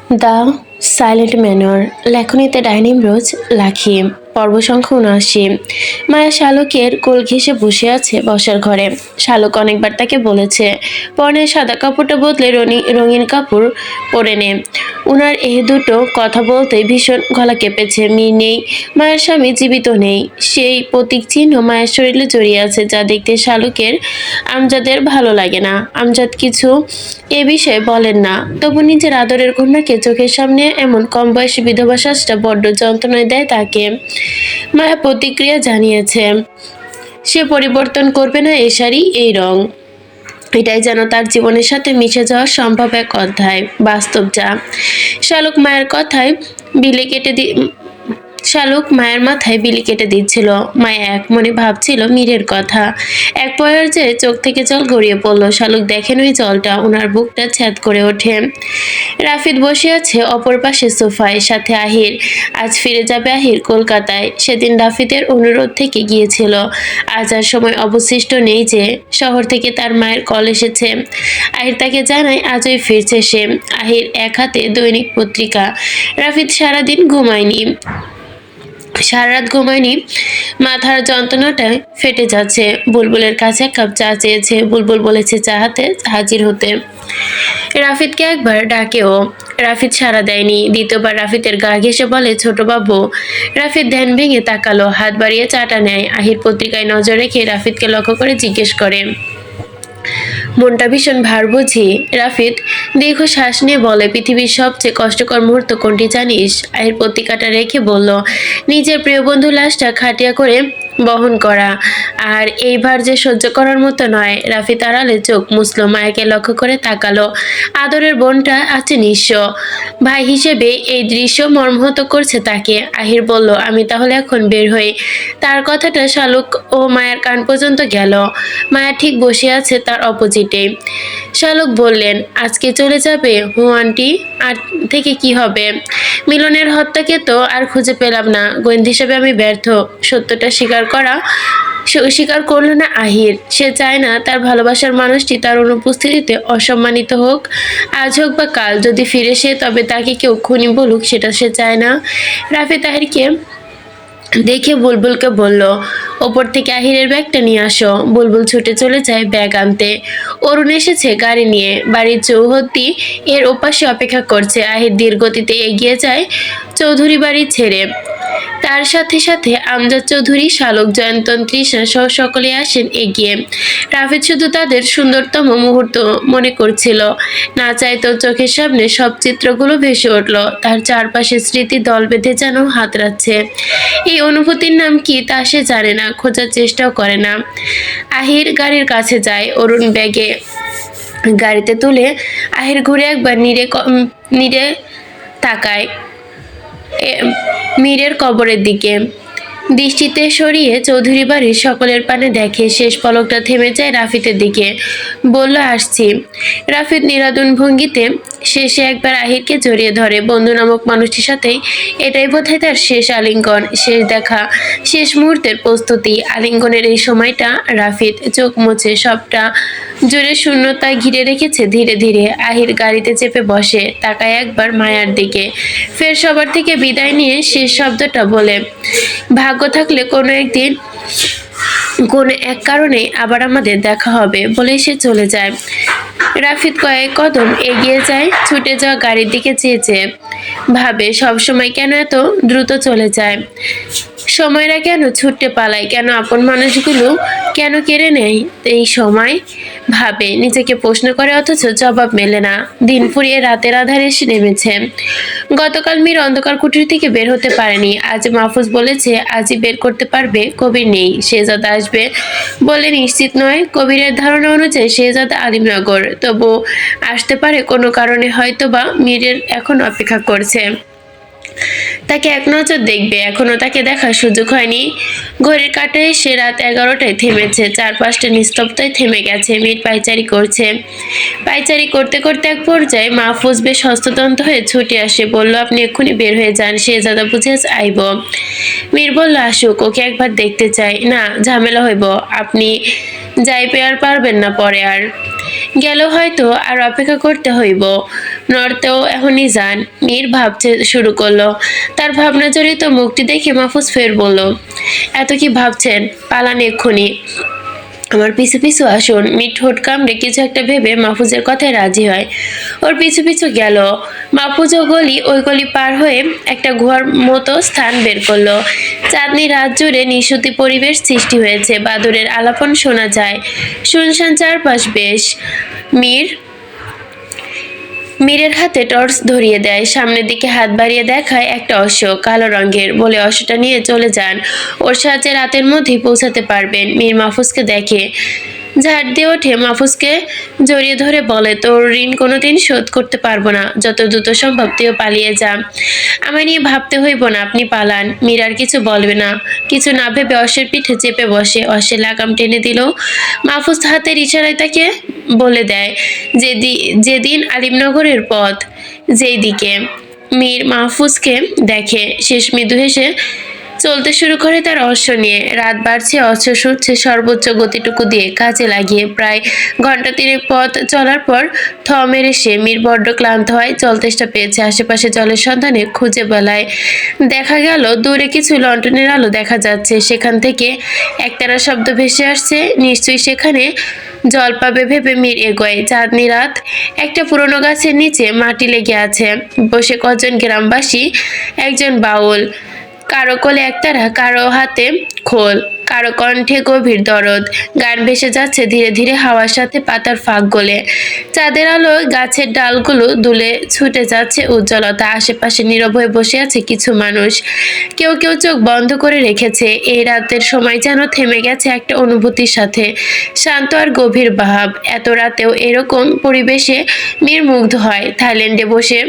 The silent manor, লেখনীতে dining রোজ লাখি, পর্ব সংখ্যা ৭৯। মায়া শালুকের কোল ঘেঁষে বসে আছে বসার ঘরে। শালুক অনেকবার তাকে বলেছে পরনের সাদা কাপড়টা বদলে রঙিন কাপড় পরে নে। উনার এই দুটো কথা বলতে ভীষণ গলা কেঁপেছে। মীর নেই, মায়ের স্বামী জীবিত নেই, সেই প্রতীক চিহ্ন মায়ের শরীরে জড়িয়ে আছে, যা দেখতে শালুকের আমজাদের ভালো লাগে না। আমজাদ কিছু এ বিষয়ে বলেন না, তবু নিজের আদরের কন্যাকে চোখের সামনে এমন কম বয়সী বিধবা সাজটা বড্ড যন্ত্রণায় দেয় তাকে। মায়া প্রতিক্রিয়া জানিয়েছে সে পরিবর্তন করবে না এই শাড়ি, এই রং। এটাই যেন তার জীবনের সাথে মিশে যাওয়া সম্ভব এক অধ্যায়, বাস্তব যা। শালুক মায়ের কথায় বিলে কেটে শালুক মায়ের মাথায় বিলি কেটে দিচ্ছিল। মায়া এক মনে ভাবছিল মীরের কথা। এক পর্যায়ে চোখ থেকে জল গড়িয়ে পড়ল। শালুক দেখেন ওই জলটা, ওনার বুকটা ছ্যাদ করে ওঠে। রাফিদ বসে আছে অপর পাশে সোফায়, সাথে আহির। আজ ফিরে যাবে আহির কলকাতায়। সেদিন রাফিদের অনুরোধ থেকে গিয়েছিল। আজ আর সময় অবশিষ্ট নেই যে। শহর থেকে তার মায়ের কল এসেছে। আহির তাকে জানায় আজই ফিরছে সে। আহির এক হাতে দৈনিক পত্রিকা। রাফিদ সারাদিন ঘুমায়নি, সারা রাত ঘুমায়নি, মাথার যন্ত্রণাটায় ফেটে যাচ্ছে। বুলবুলের কাছে এক কাপ চা চেয়েছে। বুলবুল বলেছে চা হাতে হাজির হতে। রাফিদকে একবার ডাকেও, রাফিদ সাড়া দেয়নি। দ্বিতীয়বার রাফিদের গা ঘেঁষে বলে ছোট বাবু। রাফিদ ধ্যান ভেঙে তাকালো, হাত বাড়িয়ে চাটা নেয়। আহির পত্রিকায় নজর রেখে রাফিদকে লক্ষ্য করে জিজ্ঞেস করে মনটা ভীষণ ভার বুঝি? রাফিদ দীর্ঘ শ্বাস নিয়ে বলে পৃথিবীর সবচেয়ে কষ্টকর মুহূর্ত কোনটি জানিস? আহির পত্রিকাটা রেখে বলল নিজের প্রিয় বন্ধু লাশটা খাটিয়া করে বহন করা, আর এই ভার যে সহ্য করার মতো নয়। রাফিদ আড়ালে চোখ মুছল, মায়াকে লক্ষ্য করে তাকালো। আদরের বোনটা আছে নিঃস্ব, ভাই হিসেবে এই দৃশ্য মর্মাহত করছে তাকে। আহির বলল আমি তাহলে এখন বের হই। তার কথাটা শালুক ও মায়ের কান পর্যন্ত গেল। মায়া ঠিক বসে আছে তার অপোজিটে। শালুক বললেন আজকে চলে যাবে? হু আন্টি, আর থেকে কি হবে? মিলনের হত্যাকে তো আর খুঁজে পেলাম না, গোয়েন্দা হিসেবে আমি ব্যর্থ। সত্যটা স্বীকার করল না আহির। সে চায় না তার ভালোবাসার মানুষটি তার অনুপস্থিতিতে অসম্মানিত হোক। আজ হোক বা কাল যদি ফিরে সে, তবে তাকে কেউ খুনি বলুক, সেটা সে চায় না। রাফি তাহিরকে দেখে বুলবুলকে বলল ওপর থেকে আহিরের ব্যাগটা নিয়ে আসো। বুলবুল ছুটে চলে যায় ব্যাগ আনতে। অরুণ এসেছে গাড়ি নিয়ে, বাড়ির চৌহদ্দি এর ওপাশে অপেক্ষা করছে। আহির ধীর গতিতে এগিয়ে যায় চৌধুরী বাড়ি ছেড়ে। তার সাথে সাথে আমজাদ চৌধুরী, শালুক, জয়ন্তন, তৃষ্ণা সহ সকলে আসেন এগিয়ে। রাফিদ শুধু তাদের সুন্দরতম মুহূর্ত মনে করছিল, না চাইতেও চোখের সামনে সব চিত্রগুলো ভেসে উঠল। তার চারপাশে স্মৃতি দল বেঁধে যেন হাতড়াচ্ছে। এই অনুভূতির নাম কি তা সে জানে না, খোঁজার চেষ্টাও করে না। আহির গাড়ির কাছে যায়, অরুণ ব্যাগে গাড়িতে তুলে। আহির ঘুরে একবার নীরে তাকায় মীরের কবরের দিকে। দৃষ্টিতে সরিয়ে চৌধুরী বাড়ির সকলের পানে দেখে। শেষ পলকটা থেমে যায় রাফিদের দিকে। বলল আসছি। রাফিদ নিরাদন ভঙ্গিতে শেষে একবার আহিরকে জড়িয়ে ধরে। বন্ধু নামক মানুষটির সাথে এটাই বোধহয় তার শেষ আলিঙ্গন, শেষ দেখা, শেষ মুহূর্তের প্রস্তুতি। আলিঙ্গনের এই সময়টা রাফিদ চোখ মুছে সবটা জুড়ে শূন্যতা ঘিরে রেখেছে। ধীরে ধীরে আহির গাড়িতে চেপে বসে, তাকায় একবার মায়ার দিকে, ফের সবার থেকে বিদায় নিয়ে শেষ শব্দটা বলে ভাগ্য থাকলে কোনো একদিন কোন এক কারণে আবার আমাদের দেখা হবে, বলে সে চলে যায়। রাফিদ কয়েক কদম এগিয়ে যায়, ছুটে যাওয়া গাড়ির দিকে চেয়ে চেয়ে ভাবে সবসময় কেন এত দ্রুত চলে যায়। সময়রা কেন ছুটতে পালায়, কেন আপন মানুষগুলো কেন কেড়ে নেয় এই সময়? ভাবে, নিজেকে প্রশ্ন করে, অথচ জবাব মেলে না। দিন ফুরিয়ে রাতের আধারে এসে নেমেছে। গতকাল মীর অন্ধকার কুটির থেকে বের হতে পারেনি। আজ মাহফুজ বলেছে আজই বের করতে পারবে। কবির নেই, শেহজাদা আসবে বলে নিশ্চিত নয়। কবিরের ধারণা অনুযায়ী শেহজাদা আলিমনগর, তবু আসতে পারে কোনো কারণে, হয়তো বা মীরের এখন অপেক্ষা করছে, তাকে এক নজর দেখবে। এখনো তাকে দেখার সুযোগ হয়নি। ঘড়ির কাঁটায় সে রাত 11টায় থেমেছে। চারপাশটা নিস্তব্ধতায় থেমে গেছে। মীর পায়চারি করছে। পায়চারি করতে করতে এক পর্যায়ে মাহফুজ বেশ হস্ততন্ত হয়ে ছুটে আসে, বলল আপনি এক্ষুনি বের হয়ে যান, শেহজাদা বুঝে আইব। মীর বলল আসুক, ওকে একবার দেখতে চাই। না, ঝামেলা হইব, আপনি যাইবে আর পারবেন না, পরে আর গেল হয়তো আর অপেক্ষা করতে হইব। নড়তেও এখনই যান। মীর ভাবতে শুরু করলো। তার ভাবনা জড়িত মুখটি দেখে মাহফুজ ফের বলল, এত কি ভাবছেন? পালান এক্ষুনি, আমার পিছু পিছু আসুন। মীর ঠোঁট কামড়ে কিছু একটা ভেবে মাহফুজের কথায় রাজি হয়। ওর পিছু পিছু গেল। মাহফুজও ওই গলি পার হয়ে একটা গুহার মতো স্থান বের করলো। চাঁদনি রাত জুড়ে নিশুতি পরিবেশ সৃষ্টি হয়েছে, বাদুড়ের আলাপন শোনা যায়। শুনশান চারপাশ বেশ। মীর মীরের হাতে টর্চ ধরিয়ে দেয়, সামনের দিকে হাত বাড়িয়ে দেখায় একটা অশ্ব, কালো রঙের, বলে অশ্বটা নিয়ে চলে যান। ওর সাহায্যে রাতের মধ্যেই পৌঁছাতে পারবেন। মীর মাহফুজকে দেখে ঝাড় দিয়ে ওঠে, মাহফুজকে জড়িয়ে ধরে বলে, তোর ঋণ কোনোদিন শোধ করতে পারবো না, যত দ্রুত সম্ভব তুইও পালিয়ে যা, আমায় নিয়ে ভাবতে হইব না, আপনি পালান। মীর আর কিছু বলবে না, কিছু না ভেবে অশ্বের পিঠে চেপে বসে। অশ্বের লাগাম টেনে দিল। মাহফুজ হাতের ইশারায় তাকে বলে দেয় যেদিন আলিমনগরের পথ যেই দিকে। মীর মাহফুজকে দেখে, শেষ মৃদু হেসে চলতে শুরু করে তার অশ্ব নিয়ে। রাত বাড়ছে, অশ্ব ছুটছে সর্বোচ্চ গতিটুকু দিয়ে, কাজে লাগিয়ে। প্রায় ঘন্টা তিনেক পথ চলার পর থ মেরে সে। মীর বড্ড ক্লান্ত হয়, জল তেষ্টা পেয়েছে। আশেপাশে জলের সন্ধানে খুঁজে বেলায় দেখা গেল দূরে কিছু লণ্ঠনের আলো দেখা যাচ্ছে, সেখান থেকে একতারা শব্দ ভেসে আসছে। নিশ্চয়ই সেখানে জল পাবে ভেবে মীর এগোয়। চাঁদনি রাত, একটা পুরনো গাছের নিচে মাটি লেগে আছে, বসে কজন গ্রামবাসী, একজন বাউল, কারো কোলে একতারা, কারো হাতে খোল, কারো কণ্ঠে গভীর দরদ। গান ভেসে যাচ্ছে ধীরে ধীরে হাওয়ার সাথে, পাতার ফাঁক গলে। চাঁদের আলো গাছের ডালগুলো দুলে ছুটে যাচ্ছে উজ্জ্বলতা। আশেপাশে নীরব হয়ে বসে আছে কিছু মানুষ, কেউ কেউ চোখ বন্ধ করে রেখেছে। এই রাতের সময় যেন থেমে গেছে একটা অনুভূতির সাথে, শান্ত আর গভীর ভাব। এত রাতেও এরকম পরিবেশে মীর মুগ্ধ হয়। থাইল্যান্ডে বসে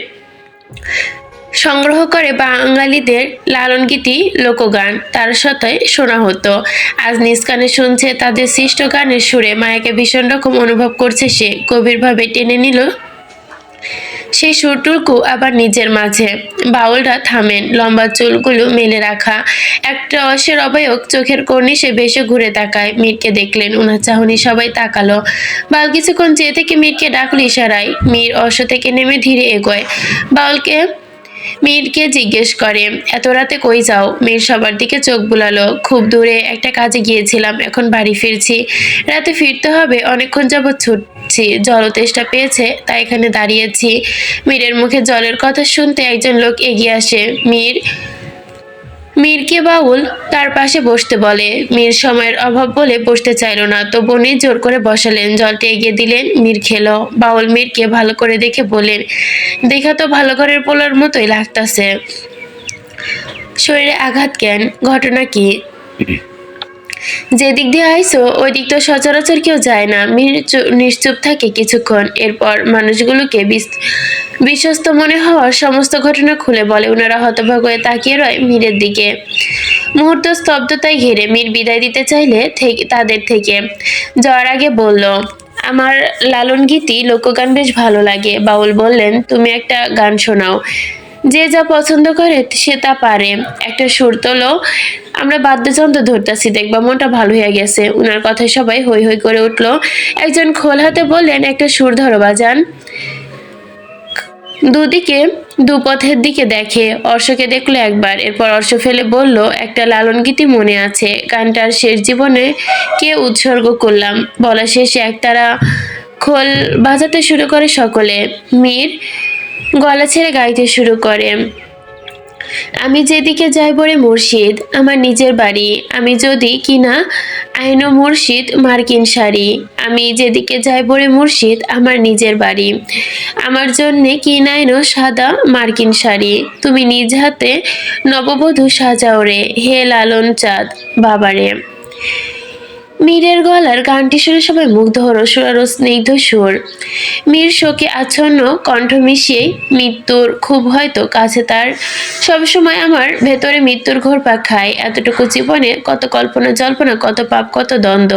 সংগ্রহ করে বাঙালিদের লালনগীতি লোকগান তার সাথে শোনা হতো। আজ নিজ কানে শুনছে তাদের সৃষ্ট গানের সুরে। মায়াকে ভীষণ রকম অনুভব করছে সে, গভীরভাবে টেনে নিল সেই সুরটুকু আবার নিজের মাঝে। বাউলরা থামেন, লম্বা চুলগুলো মেলে রাখা, একটা অশ্বের অবয়ব চোখের কর্নিশে ভেসে ঘুরে তাকায়। মীরকে দেখলেন, উনার চাহনি সবাই তাকালো। বাউল কিছুক্ষণ চেয়ে থেকে মীরকে ডাকল ইশারায়। মীর অশ্ব থেকে নেমে ধীরে এগোয়। বাউলকে মীরকে জিজ্ঞেস করে, এত রাতে কই যাও? মীর সবার দিকে চোখ বুলালো। খুব দূরে একটা কাজে গিয়েছিলাম, এখন বাড়ি ফিরছি। রাতে ফিরতে হবে, অনেকক্ষণ যাবৎ ছুটছি, জলতেষ্টা পেয়েছে, তাই এখানে দাঁড়িয়েছি। মীরের মুখে জলের কথা শুনতে একজন লোক এগিয়ে আসে। মীরকে বাউল তার পাশে বসতে বলে। মীর সময়ের অভাব বলে বসতে চাইল না, তবু উনি জোর করে বসালেন। জলটা এগিয়ে দিলেন, মীর খেলো। বাউল মীরকে ভালো করে দেখে বললেন, দেখা তো ভালো ঘরের পোলার মতোই লাগতাছে, শরীরে আঘাত কেন? ঘটনা কি? যে দিক দিয়ে আইসো ওই দিক তো সচরাচর কেউ যায় না। মীর নিশ্চুপ থাকে কিছুক্ষণ, এরপর মানুষগুলোকে বিশ্বস্ত মনে হওয়ার সমস্ত ঘটনা খুলে বলে। ওনারা হতভাগ হয়ে তাকিয়ে রয় মীরের দিকে। মুহূর্ত স্তব্ধতায় ঘিরে। মীর বিদায় দিতে চাইলে তাদের থেকে যাওয়ার আগে বলল, আমার লালন গীতি লোকগান বেশ ভালো লাগে। বাউল বললেন, তুমি একটা গান শোনাও, যে যা পছন্দ করে সে তা পারে, একটা সুর তোলো, আমরা বাদ্যযন্ত্র ধরতেছি, দেখবা মনটা ভালো হয়ে গেছে। উনার কথায় সবাই হৈ হৈ করে উঠলো। একজন খোল হাতে বললেন, একটা সুর ধরো বাজান। দুদিকে দুপথের দিকে দেখে, অর্শকে দেখলো একবার, এরপর অর্শ ফেলে বলল, একটা লালন গীতি মনে আছে, গানটার শেষ জীবনে কে উৎসর্গ করলাম। বলা শেষে একতারা খোল বাজাতে শুরু করে সকলে। মীর গলা ছেড়ে গাইতে শুরু করে, আমি যেদিকে যাইব রে মুর্শিদ, আমার নিজের বাড়ি, আমি যদি কিনা আইনো মুর্শিদ মার্কিন শাড়ি, আমি যেদিকে যাইব রে মুর্শিদ, আমার নিজের বাড়ি, আমার জন্যে কিনাইনো সাদা মার্কিন শাড়ি, তুমি নিজ হাতে নববধূ সাজাও রে, হে লালন চাঁদ বাবারে। মীরের গলার গানটি শুনে সবাই মুগ্ধ হলো। সুরারো স্নিগ্ধ সুর, মীর শোকে আচ্ছন্ন কণ্ঠ মিশিয়ে, মৃত্যুর খুব হয়তো কাছে তার, সবসময় আমার ভেতরে মৃত্যুর ঘোরপাক খায়। এতটুকু জীবনে কত কল্পনা জল্পনা, কত পাপ, কত দ্বন্দ্ব।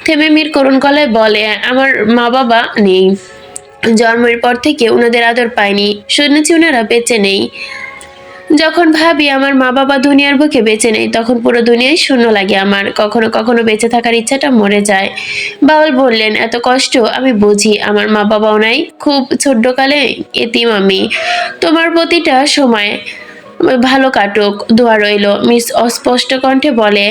থেমে মীর করুণ গলায় বলে, আমার মা বাবা নেই, জন্মের পর থেকে ওনাদের আদর পায়নি, শুনেছি ওনারা বেঁচে নেই। যখন ভাবি আমার মা বাবা দুনিয়ার বুকে বেঁচে নেই, তখন পুরো দুনিয়াই শূন্য লাগে আমার। কখনো কখনো বেঁচে থাকার ইচ্ছাটা মরে যায়। বাউল বললেন, এত কষ্ট আমি বুঝি, আমার মা বাবাও নাই, খুব ছোট্টকালে এতিম আমি। তোমার প্রতিটা সময় ভালো কাটুক, দোয়া রইল, মিস অস্পষ্ট কণ্ঠে বলে।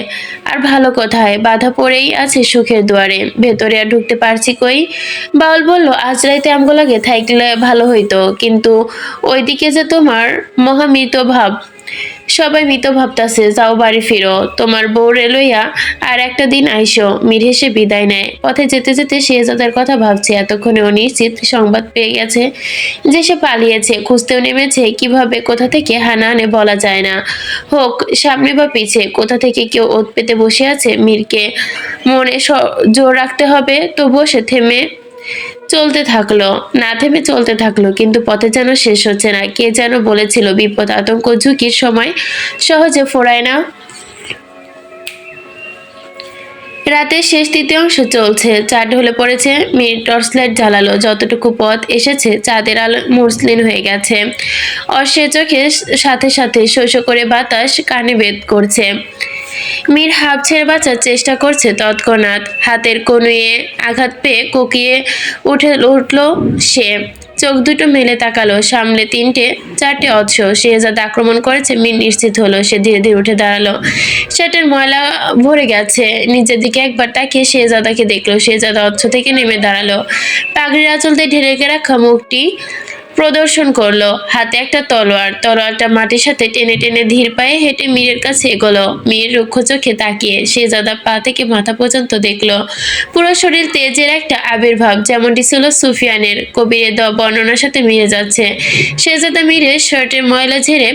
আর ভালো কোথায়, বাধা পড়েই আছে সুখের দুয়ারে, ভেতরে আর ঢুকতে পারছি কই। বাউল বলল, আজ রাইতে আমগোলাগে থাকলে ভালো হইতো, কিন্তু ওইদিকে যে তোমার মহামৃত ভাব, সবাই মৃত ভাবতাছে, যাও বাড়ি ফিরো, তোমার বউরে লইয়া আর একটা দিন আইসো। মীর হেসে বিদায় নেয়। পথে যেতে যেতে শেহজাদার কথা ভাবছে। এতক্ষণে ও নিশ্চিত সংবাদ পেয়ে গেছে যে সে পালিয়েছে, খুঁজতেও নেমেছে। কিভাবে, কোথা থেকে হানা আনে বলা যায় না। হোক সামনে বা পিছে, কোথা থেকে কেউ ওত পেতে বসে আছে। মীরকে মনে জোর রাখতে হবে। তো বসে থেমে চলতে থাকলো, না থেমে চলতে থাকলো, কিন্তু পথে যেন শেষ হচ্ছে না। কে যেন বলেছিল, বিপদ আতঙ্ক ঝুঁকির সময় সহজে ফোরায় না। রাতের শেষ তৃতীয়াংশ চলছে, চার ঢলে পড়েছে। মীর টর্চ লাইট জ্বালালো। যতটুকু পথ এসেছে চাঁদের আলো মসলিন হয়ে গেছে। অর্শে চোখে সাথে সাথে শোষ করে বাতাস কানে বেদ করছে। মীর হাঁপ ছেড়ে বাঁচার চেষ্টা করছে, তৎক্ষণাৎ হাতের কনুয়ে আঘাত পেয়ে কোকিয়ে উঠল সে। চোখ দুটো মেলে তাকালো, সামনে চারটে অশ্ব শেহজাদা আক্রমণ করেছে। মীর নিশ্চিত হলো। সে ধীরে ধীরে উঠে দাঁড়ালো। শার্টের ময়লা ভরে গেছে। নিজের দিকে একবার তাকিয়ে শেহজাদাকে দেখলো। শেহজাদা অশ্ব থেকে নেমে দাঁড়ালো, পাগড়ির আঁচল দিয়ে ঢেকে রাখা মুখটি প্রদর্শন করলো। হাতে একটা তলোয়ার, তলোয়ারটা মাটির সাথে টেনে টেনে ধীর পায়ে হেঁটে মীরের কাছে এগোলো। মীর রুক্ষ চোখে তাকিয়ে শেহজাদা পা থেকে মাথা পর্যন্ত দেখলো। পুরো শরীর তেজের একটা আবির্ভাব, যেমনটি ছিল সুফিয়ানের। কবিরের বর্ণনার সাথে মিলে যাচ্ছে। শেহজাদা মীরের শার্টের ময়লা ঝেড়ে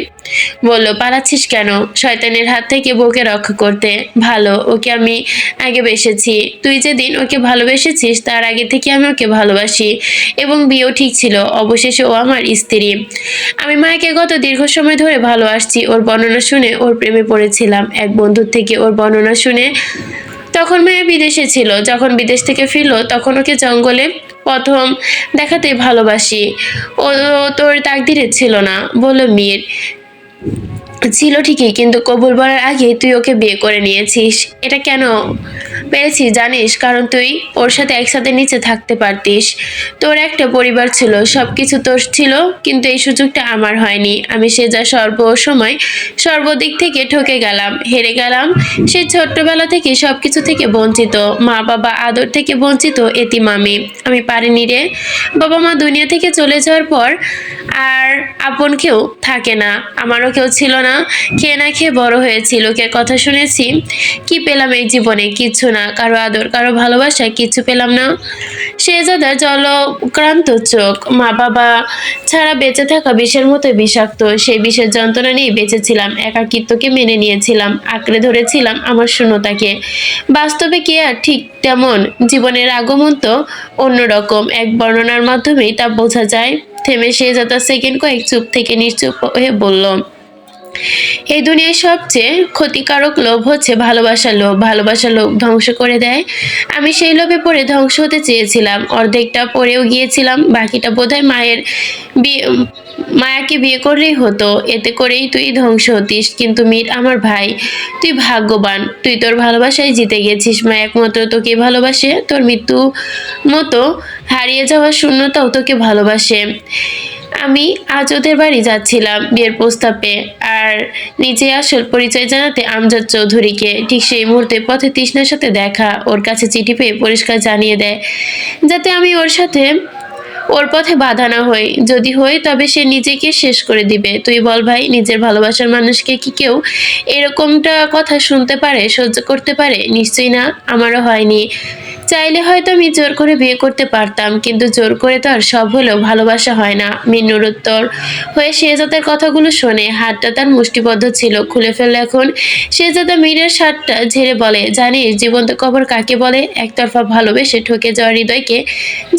বলল, পালাচ্ছিস কেন? শয়তানের হাত থেকে বউকে রক্ষা করতে। ভালো, ওকে আমি আগে বেসেছি। তুই যেদিন ওকে ভালোবেসেছিস তার আগে থেকে আমি ওকে ভালোবাসি, এবং বিয়েও ঠিক ছিল। অবশেষে ও আমার স্ত্রী। আমি মায়াকে গত দীর্ঘ সময় ধরে ভালোবাসছি। ওর বর্ণনা শুনে ওর প্রেমে পড়েছিলাম। এক বন্ধুর থেকে ওর বর্ণনা শুনে। তখন মায়া বিদেশে ছিল। যখন বিদেশ থেকে ফিরলো তখন ওকে জঙ্গলে প্রথম দেখাতে ভালোবাসি। ও তোর তাকদিরে ছিল না, বলল মীর। ছিল ঠিকই, কিন্তু কবুল বলার আগে তুই ওকে বিয়ে করে নিয়েছিস। এটা কেন পেরেছিস জানিস? কারণ তুই ওর সাথে একসাথে নিচে থাকতে পারতিস। তোর একটা পরিবার ছিল, সবকিছু তোর ছিল, কিন্তু এই সুযোগটা আমার হয়নি। আমি সে যা সময় সর্বদিক থেকে ঠকে গেলাম, হেরে গেলাম। সে ছোট্টবেলা থেকে সবকিছু থেকে বঞ্চিত, মা বাবা আদর থেকে বঞ্চিত, এতিম আমি পারিনি রে। বাবা মা দুনিয়া থেকে চলে যাওয়ার পর আর আপন কেউ থাকে না, আমারও কেউ ছিল না। খেয়ে না খেয়ে বড় হয়েছি, লোকের কথা শুনেছি। কি পেলাম এই জীবনে? কিচ্ছু না। কারো আদর, কারো ভালোবাসা কিচ্ছু পেলাম না। শেহজাদার জলক্রান্ত চোখ। মা বাবা ছাড়া বেঁচে থাকা বিষের মতো বিষাক্ত। সেই বিষের যন্ত্রণা নিয়ে বেঁচেছিলাম, একাকিত্বকে মেনে নিয়েছিলাম, আঁকড়ে ধরেছিলাম আমার শূন্যতাকে। বাস্তবে কি আর ঠিক তেমন? জীবনের আগমন তো অন্যরকম। এক বর্ণনার মাধ্যমেই তা বোঝা যায়। থেমে শেহজাদা সেকেন্ড কয়েক চুপ থেকে নিশ্চুপ হয়ে বলল, এই দুনিয়ায় সবচেয়ে ক্ষতিকারক লোভ হচ্ছে ভালোবাসার লোভ। ভালোবাসার লোভ ধ্বংস করে দেয়। আমি সেই লোভে পড়ে ধ্বংস হতে চেয়েছিলাম, অর্ধেকটা পড়েও গিয়েছিলাম। বাকিটা বোধহয় মায়াকে বিয়ে করলেই হতো, এতে করেই তুই ধ্বংস হতিস। কিন্তু মীর আমার ভাই, তুই ভাগ্যবান, তুই তোর ভালোবাসায় জিতে গেছিস। মায়া একমাত্র তোকে ভালোবাসে, তোর মৃত্যু মতো হারিয়ে যাওয়া শূন্যতাও তোকে ভালোবাসে। আমি আজ ওদের বাড়ি যাচ্ছিলাম বিয়ের প্রস্তাব পেয়ে, আর নিজে আসল পরিচয় জানাতে আমজাদ চৌধুরীকে। ঠিক সেই মুহূর্তে পথে তৃষ্ণার সাথে দেখা। ওর কাছে চিঠি পেয়ে পরিষ্কার জানিয়ে দেয় যাতে আমি ওর পথে বাধা না হই। যদি হই তবে সে নিজেকে শেষ করে দিবে। তুই বল ভাই, নিজের ভালোবাসার মানুষকে কি কেউ এরকমটা কথা শুনতে পারে, সহ্য করতে পারে? নিশ্চয়ই না। আমারও হয়নি। চাইলে হয়তো আমি জোর করে বিয়ে করতে পারতাম, কিন্তু জোর করে তো আর সব হলেও ভালোবাসা হয় না। মিন্নুর উত্তর হয়ে শেহজাদার কথাগুলো শোনে। হাতটা তার মুষ্টিবদ্ধ ছিল, খুলে ফেলল এখন। শেহজাদা মীরের শার্টটা ঝেড়ে বলে, জানিস জীবন্ত কবর কাকে বলে? একতরফা ভালোবেসে ঠকে যাওয়া হৃদয়কে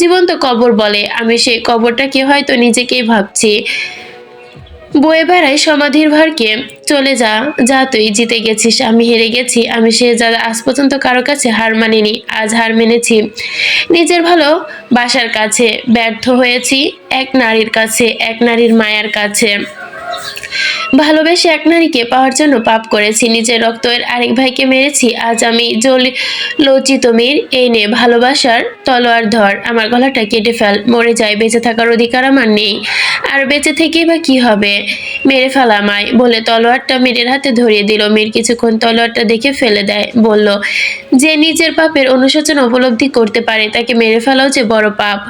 জীবন্ত কবর বলে। আমি সেই কবরটাকে হয়তো নিজেকেই ভাবছি। বয়ে বেড়াই সমাধির ভারকে। চলে যা, যা, তুই জিতে গেছিস, আমি হেরে গেছি। আমি শেহজাদা আজ পর্যন্ত কারো কাছে হার মানিনি, আজ হার মেনেছি। নিজের ভালো বাসার কাছে ব্যর্থ হয়েছি, এক নারীর কাছে, এক নারীর মায়ার কাছে। ভালোবেসে এক নারীকে পাওয়ার জন্য পাপ করেছি, নিজের রক্তের আরেক ভাইকে মেরেছি। আজ আমি লজ্জিত মীর। এই নে ভালোবাসার তলোয়ার ধর, আমার গলাটা কেটে ফেল, মরে যায়, বেঁচে থাকার অধিকার আমার নেই। আর বেঁচে থেকেই বা কি হবে, মেরে ফেল আমায়, বলে তলোয়ারটা মীরের হাতে ধরিয়ে দিল। মীর কিছুক্ষণ তলোয়ারটা দেখে ফেলে দেয়, বলল, যে নিজের পাপের অনুশোচনা উপলব্ধি করতে পারে তাকে মেরে ফেলাও যে বড় পাপ।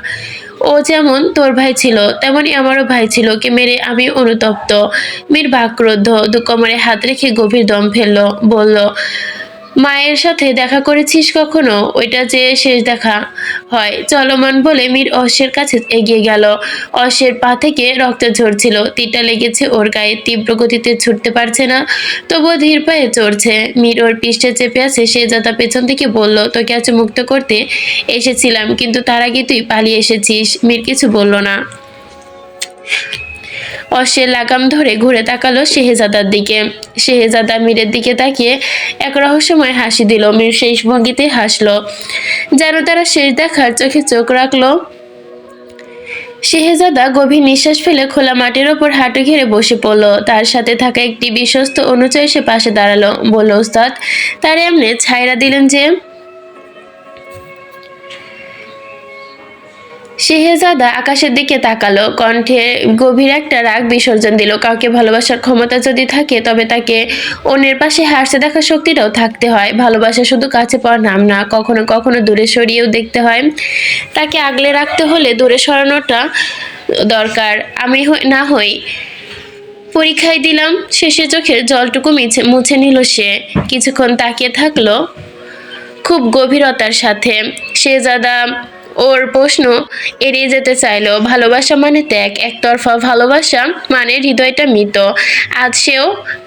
ও যেমন তোর ভাই ছিল তেমনি আমারও ভাই ছিল, ওকে মেরে আমি অনুতপ্ত। মীর বাক্রুদ্ধ, কোমরে হাত রেখে গভীর দম ফেললো, বলল, মায়ের সাথে দেখা করেছিস কখনো? ওইটা যে শেষ দেখা হয়। চলমান বলে মীর অশ্বের কাছে এগিয়ে গেল। অশ্বের পা থেকে রক্ত ঝরছিল, তীরটা লেগেছে ওর গায়ে। তীব্র গতিতে ছুটতে পারছে না, তবুও ধীর পায়ে চড়ছে। মীর ওর পৃষ্ঠে চেপে আছে। শেহজাদা পেছন থেকে বলল, তোকে আজ মুক্ত করতে এসেছিলাম, কিন্তু তার আগে তুই পালিয়ে এসেছিস। মীর কিছু বলল না। অশ্বের লাগাম ধরে ঘুরে তাকালো শেহজাদার দিকে। শেহজাদা মীরের দিকে তাকিয়ে এক রহস্যময় হাসি দিল। মীর শেষ ভঙ্গিতে হাসলো, যেন তারা শেষ দেখার চোখে চোখ রাখলো। শেহজাদা গভীর নিঃশ্বাস ফেলে খোলা মাটির ওপর হাঁটু ঘেরে বসে পড়ল। তার সাথে থাকা একটি বিশ্বস্ত অনুচর সে পাশে দাঁড়ালো, বলল, ওস্তাদ, তার এমনি ছাইরা দিলেন যে? শেহজাদা আকাশের দিকে তাকালো, কণ্ঠে গভীর একটা রাগ বিসর্জন দিল। কাউকে ভালোবাসার ক্ষমতা যদি থাকে তবে তাকে অন্যের পাশে হাসতে দেখার শক্তিটাও থাকতে হয়। ভালোবাসা শুধু কাছে পাওয়ার নাম না, কখনো কখনো দূরে সরিয়েও দেখতে হয়। তাকে আগলে রাখতে হলে দূরে সরানোটা দরকার। আমি না হই পরীক্ষায় দিলাম। শেষে চোখের জলটুকু মুছে নিল সে। কিছুক্ষণ তাকিয়ে থাকলো খুব গভীরতার সাথে। শেহজাদা ওর প্রশ্ন এড়িয়ে যেতে চাইলো। ভালোবাসা মানে ত্যাগ, একতরফা ভালোবাসা মানে হৃদয়টা মৃত। আজ সেও,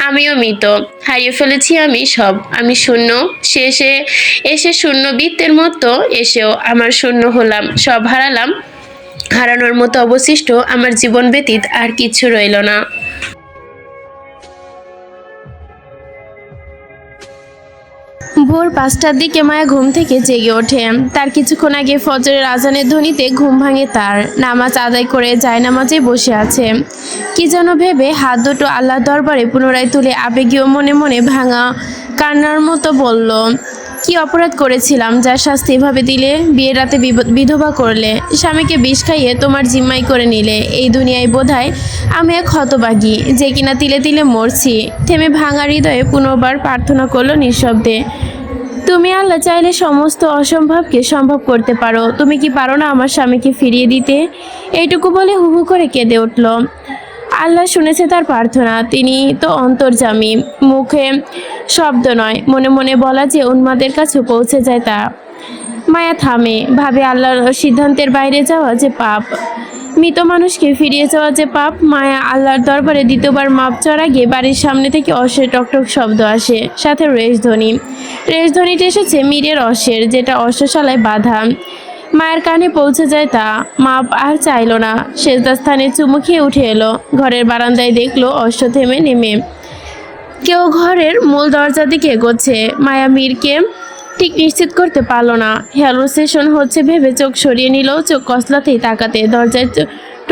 আমিও মৃত। হারিয়ে ফেলেছি আমি সব। আমি শূন্য। শেষে এসে শূন্য বৃত্তের মতো এসেও আমার শূন্য হলাম। সব হারালাম। হারানোর মতো অবশিষ্ট আমার জীবন ব্যতীত আর কিছু রইল না। ভোর 5টার দিকে মায়া ঘুম থেকে জেগে ওঠে। তার কিছুক্ষণ আগে ফজরের আজানের ধ্বনিতে ঘুম ভাঙে তার। নামাজ আদায় করে জায়নামাজে বসে আছে। কি যেন ভেবে হাত দুটো আল্লাহর দরবারে পুনরায় তুলে আবেগীয় মনে মনে ভাঙা কান্নার মতো বলল, কি অপরাধ করেছিলাম যার শাস্তি এভাবে দিলে? বিয়ের রাতে বিধবা করলে, স্বামীকে বিষ খাইয়ে তোমার জিম্মাই করে নিলে। এই দুনিয়ায় বোধহয় আমি এক হতভাগী, যে কিনা তিলে তিলে মরছি। থেমে ভাঙা হৃদয়ে পুনর্বার প্রার্থনা করলো নিঃশব্দে, তুমি আল্লাহ চাইলে সমস্ত অসম্ভবকে সম্ভব করতে পারো। তুমি কি পারো না আমার স্বামীকে ফিরিয়ে দিতে? এইটুকু বলে হু হু করে কেঁদে উঠল। আল্লাহ শুনেছে তার প্রার্থনা। তিনি তো অন্তর্যামী, মুখে শব্দ নয়, মনে মনে বলা যে উন্মাদের কাছে পৌঁছে যায় তা। মায়া থামে, ভাবে আল্লাহর সিদ্ধান্তের বাইরে যাওয়া যে পাপ, মৃত মানুষকে ফিরিয়ে যাওয়া যে পাপ। মায়া আল্লাহর দরবারে দ্বিতীয়বার মাপ চাওয়ার আগে বাড়ির সামনে থেকে অশ্বের টকটক শব্দ আসে, সাথে রেশধ্বনি। রেশধ্বনিটা এসেছে মীরের অশ্বের, যেটা অশ্বশালায় বাঁধা। মায়ের কানে পৌঁছে যায় তা। মাপ আর চাইল না, সেজদাস্থানে চুমু খেয়ে উঠে এলো। ঘরের বারান্দায় দেখলো অশ্ব থেমে নেমে কেউ ঘরের মূল দরজার দিকে এগোচ্ছে। মায়া মীরকে ঠিক নিশ্চিত করতে পারল না। হ্যালোসেশন হচ্ছে ভেবে চোখ সরিয়ে নিল। চোখ কসলাতেই তাকাতে দরজায়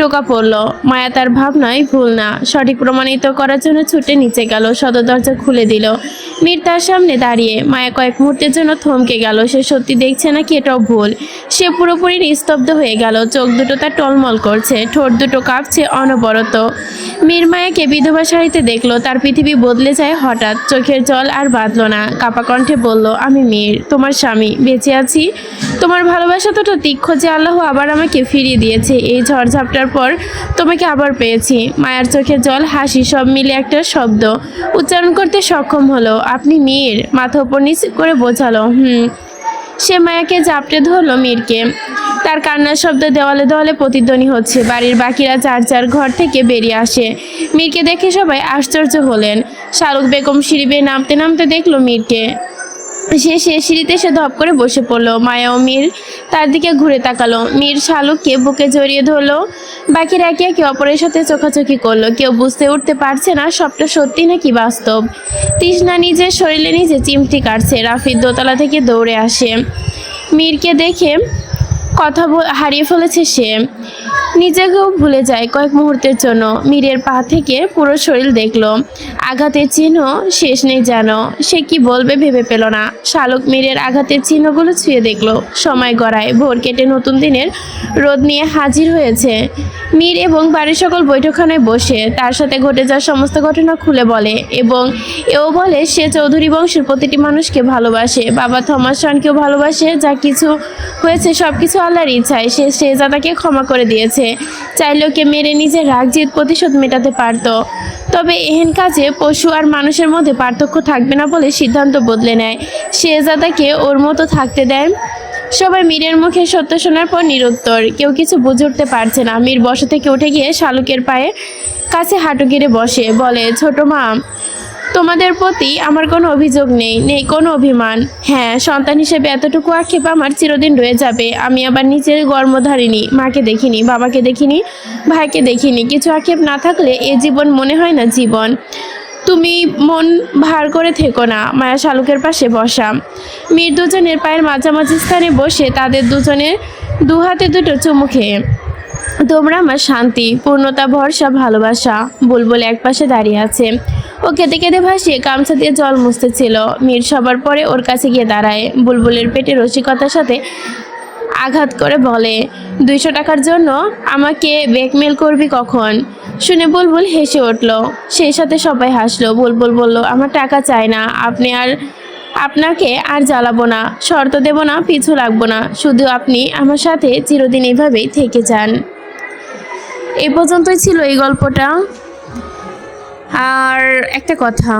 টোকা পড়ল। মায়া তার ভাবনায় ভুল না সঠিক প্রমাণিত করার জন্য ছুটে নিচে গেল, সদর দরজা খুলে দিল। মীর তার সামনে দাঁড়িয়ে। মায়া কয়েক মুহূর্তের জন্য থমকে গেল। সে সত্যি দেখছে নাকি এটাও ভুল। সে পুরোপুরি নিস্তব্ধ হয়ে গেল। চোখ দুটো তার টলমল করছে, ঠোঁট দুটো কাঁপছে অনবরত। মীর মায়াকে বিধবা শাড়িতে দেখলো। তার পৃথিবী বদলে যায় হঠাৎ। চোখের জল আর বাঁধল না, কাপা কণ্ঠে বলল, আমি মীর, তোমার স্বামী, বেঁচে আছি। তোমার ভালোবাসা তো তীক্ষ্ণ যে আল্লাহ আবার আমাকে ফিরিয়ে দিয়েছে। এই ঝড়ঝাপটার পর তোমাকে আবার পেয়েছি। মায়ার চোখের জল, হাসি সব মিলে একটা শব্দ উচ্চারণ করতে সক্ষম হলো, আপনি মীর? মাথা উপর নিচ করে বোঝালো, সে মায়াকে জাপটে ধরলো মীরকে। তার কান্নার শব্দ দেওয়ালে দেওয়ালে প্রতিধ্বনি হচ্ছে। বাড়ির বাকিরা যার যার ঘর থেকে বেরিয়ে আসে। মীরকে দেখে সবাই আশ্চর্য হলেন। শালুক বেগম সিঁড়ি বেয়ে নামতে নামতে দেখলো মীরকে। সে সিঁড়িতে এসে ধপ করে বসে পড়লো। মায়া ও মীর তার দিকে ঘুরে তাকালো। মীর শালুককে বুকে জড়িয়ে ধরলো। বাকিরা একে একে অপরের সাথে চোখাচোখি করলো। কেউ বুঝতে উঠতে পারছে না সবটা সত্যি নাকি বাস্তব। তৃষ্ণা নিজের শরীরে নিজে চিমটি কাটছে। রাফির দোতলা থেকে দৌড়ে আসে। মীরকে দেখে কথা হারিয়ে ফেলেছে সে। নিজেকেও ভুলে যায় কয়েক মুহূর্তের জন্য। মীরের পা থেকে পুরো শরীর দেখলো, আঘাতের চিহ্ন শেষ নেই যেন। সে কি বলবে ভেবে পেল না। শালুক মীরের আঘাতের চিহ্নগুলো ছুঁয়ে দেখলো। সময় গড়ায়, ভোর কেটে নতুন দিনের রোদ নিয়ে হাজির হয়েছে। মীর এবং বাড়ির সকল বৈঠকখানায় বসে তার সাথে ঘটে যাওয়া সমস্ত ঘটনা খুলে বলে এবং এও বলে সে চৌধুরী বংশের প্রতিটি মানুষকে ভালোবাসে, বাবা থমাস শানকেও ভালোবাসে। যা কিছু হয়েছে সব কিছু আল্লাহর ইচ্ছায়। সে শেহজাদাকে ক্ষমা করে দিয়েছে। চাইলে ওকে মেরে নিজের রাগ জিদ প্রতিশোধ মেটাতে পারত, তবে এহেন কাজে পশু আর মানুষের মধ্যে পার্থক্য থাকবে না বলে সিদ্ধান্ত বদলে নেয়। শেহজাদাকে ওর মতো থাকতে দেয়। সবাই মীরের মুখে সত্য শোনার পর নিরুত্তর, কেউ কিছু বুঝে উঠতে পারছে না। মীর বসা থেকে উঠে গিয়ে শালুকের পায়ে কাছে হাঁটু গেড়ে বসে বলে, ছোট মা, তোমাদের প্রতি আমার কোনো অভিযোগ নেই কোনো অভিমান। হ্যাঁ, সন্তান হিসেবে এতটুকু আক্ষেপ আমার চিরদিন রয়ে যাবে। আমি আবার নিজের গর্ভধারিণী, মাকে দেখিনি, বাবাকে দেখিনি, ভাইকে দেখিনি। কিছু আক্ষেপ না থাকলে এ জীবন মনে হয় না জীবন। তুমি মন ভার করে থেকো না। মায়া শালুকের পাশে বসা। মীর দুজনের পায়ের মাঝামাঝি স্থানে বসে তাদের দুজনের দু হাতে দুটো চুমু খেয়ে, তোমরা আমার শান্তি, পূর্ণতা, ভরসা, ভালোবাসা। বুলবুল এক পাশে দাঁড়িয়ে আছে। ও কেঁদে কেঁদে ভাসিয়ে গামছা দিয়ে জল মুছতেছিল। মীর সবার পরে ওর কাছে গিয়ে দাঁড়ায়। বুলবুলের পেটে রসিকতার সাথে আঘাত করে বলে, 200 টাকার জন্য আমাকে ব্ল্যাকমেল করবি কখন? শুনে বুলবুল হেসে উঠল। সেই সাথে সবাই হাসলো। বুলবুল বলল, আমার টাকা চাই না, আপনাকে আর জ্বালাবো না, শর্ত দেব না, পিছু লাগবো না। শুধু আপনি আমার সাথে চিরদিন এইভাবেই থেকে যান। এই পর্যন্তই ছিল এই গল্পটা। আর একটা কথা,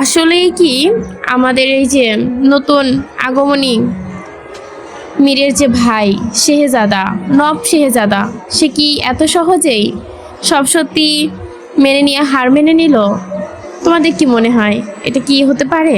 আসলেই কি আমাদের এই যে নতুন আগমনী মীরের যে ভাই শেহজাদা, নব শেহজাদা, সে কি এত সহজেই সব সত্যি মেনে নিয়ে হার মেনে নিল? তোমাদের কি মনে হয়, এটা কি হতে পারে?